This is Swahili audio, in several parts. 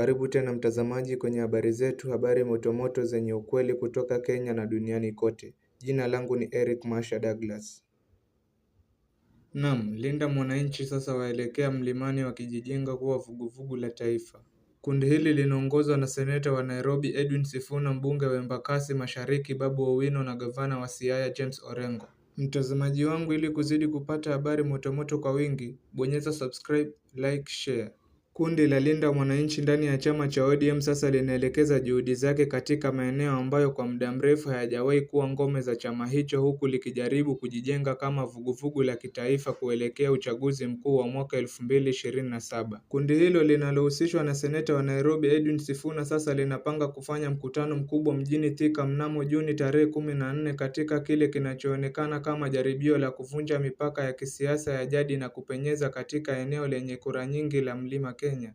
Karibu tena mtazamaji kwenye habari zetu, habari motomoto zenye ukweli kutoka Kenya na duniani kote. Jina langu ni Eric Masha Douglas. Naam, Linda Mwananchi sasa waelekea mlimani wakijijenga kuwa vuguvugu la taifa. Kundi hili linaongozwa na seneta wa Nairobi Edwin Sifuna, mbunge wa Embakasi Mashariki Babu Owino na gavana wa Siaya James Orengo. Mtazamaji wangu, ili kuzidi kupata habari motomoto kwa wingi, bonyeza subscribe, like, share. Kundi la Linda Mwananchi ndani ya chama cha ODM sasa linaelekeza juhudi zake katika maeneo ambayo kwa muda mrefu hayajawahi kuwa ngome za chama hicho, huku likijaribu kujijenga kama vuguvugu la kitaifa kuelekea uchaguzi mkuu wa mwaka 2027. Kundi hilo linalohusishwa na seneta wa Nairobi Edwin Sifuna sasa linapanga kufanya mkutano mkubwa mjini Thika mnamo Juni tarehe 14 katika kile kinachoonekana kama jaribio la kuvunja mipaka ya kisiasa ya jadi na kupenyeza katika eneo lenye kura nyingi la Mlima Kenya.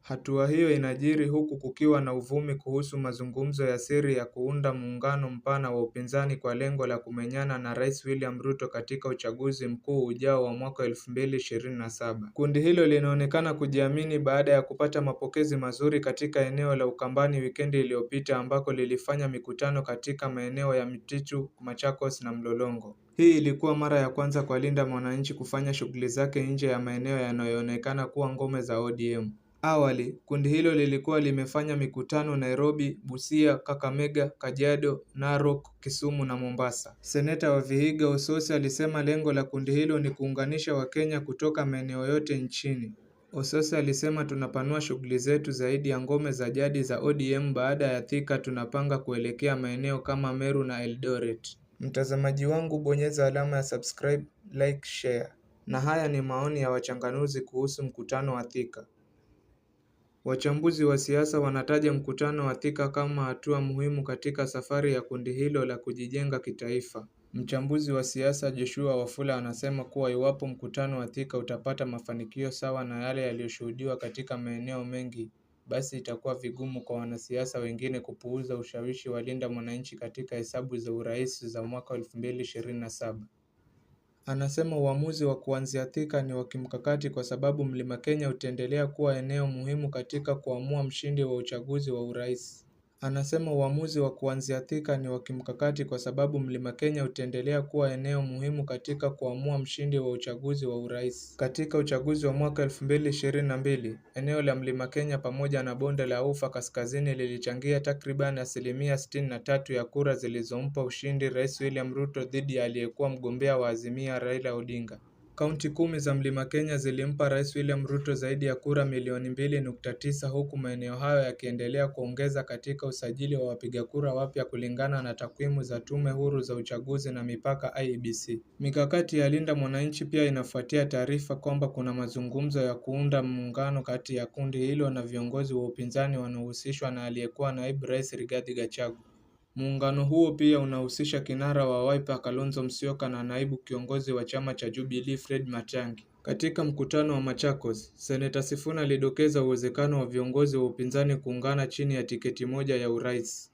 Hatua hiyo inajiri huku kukiwa na uvumi kuhusu mazungumzo ya siri ya kuunda muungano mpana wa upinzani kwa lengo la kumenyana na Rais William Ruto katika uchaguzi mkuu ujao wa mwaka 2027. Kundi hilo linaonekana kujiamini baada ya kupata mapokezi mazuri katika eneo la Ukambani wikendi iliyopita, ambako lilifanya mikutano katika maeneo ya Mtichu, Machakos na Mlolongo. Hii ilikuwa mara ya kwanza kwa Linda Mwananchi kufanya shughuli zake nje ya maeneo yanayoonekana kuwa ngome za ODM. Awali, kundi hilo lilikuwa limefanya mikutano Nairobi, Busia, Kakamega, Kajiado, Narok, Kisumu na Mombasa. Seneta wa Vihiga Osose alisema lengo la kundi hilo ni kuunganisha Wakenya kutoka maeneo yote nchini. Osose alisema, tunapanua shughuli zetu zaidi ya ngome za jadi za ODM. Baada ya Thika tunapanga kuelekea maeneo kama Meru na Eldoret. Mtazamaji wangu, bonyeza alama ya subscribe, like, share. Na haya ni maoni ya wachanganuzi kuhusu mkutano wa Thika. Wachambuzi wa siasa wanataja mkutano wa Thika kama hatua muhimu katika safari ya kundi hilo la kujijenga kitaifa. Mchambuzi wa siasa Joshua Wafula anasema kuwa iwapo mkutano wa Thika utapata mafanikio sawa na yale yaliyoshuhudiwa katika maeneo mengi, basi itakuwa vigumu kwa wanasiasa wengine kupuuza ushawishi wa Linda Mwananchi katika hesabu za urais za mwaka 2027. Anasema uamuzi wa kuanzia Thika ni wa kimkakati kwa sababu Mlima Kenya utaendelea kuwa eneo muhimu katika kuamua mshindi wa uchaguzi wa urais. Anasema uamuzi wa kuanzia Thika ni wa kimkakati kwa sababu Mlima Kenya utaendelea kuwa eneo muhimu katika kuamua mshindi wa uchaguzi wa urais. Katika uchaguzi wa mwaka 2022, eneo la Mlima Kenya pamoja na bonde la Ufa kaskazini lilichangia takriban 63% ya kura zilizompa ushindi Rais William Ruto dhidi ya aliyekuwa mgombea wa Azimio Raila Odinga. Kaunti 10 za Mlima Kenya zilimpa Rais William Ruto zaidi ya kura milioni 2.9, huku maeneo hayo yakiendelea kuongeza katika usajili wa wapiga kura wapya kulingana na takwimu za Tume Huru za Uchaguzi na Mipaka IEBC. Mikakati ya Linda Mwananchi pia inafuatia taarifa kwamba kuna mazungumzo ya kuunda muungano kati ya kundi hilo na viongozi wa upinzani wanaohusishwa na aliyekuwa naibu rais Rigathi Gachagua. Muungano huo pia unahusisha kinara wa Wiper Kalonzo Musyoka na naibu kiongozi wa chama cha Jubilee Fred Matiang'i. Katika mkutano wa Machakos, Seneta Sifuna alidokeza uwezekano wa viongozi wa upinzani kuungana chini ya tiketi moja ya urais.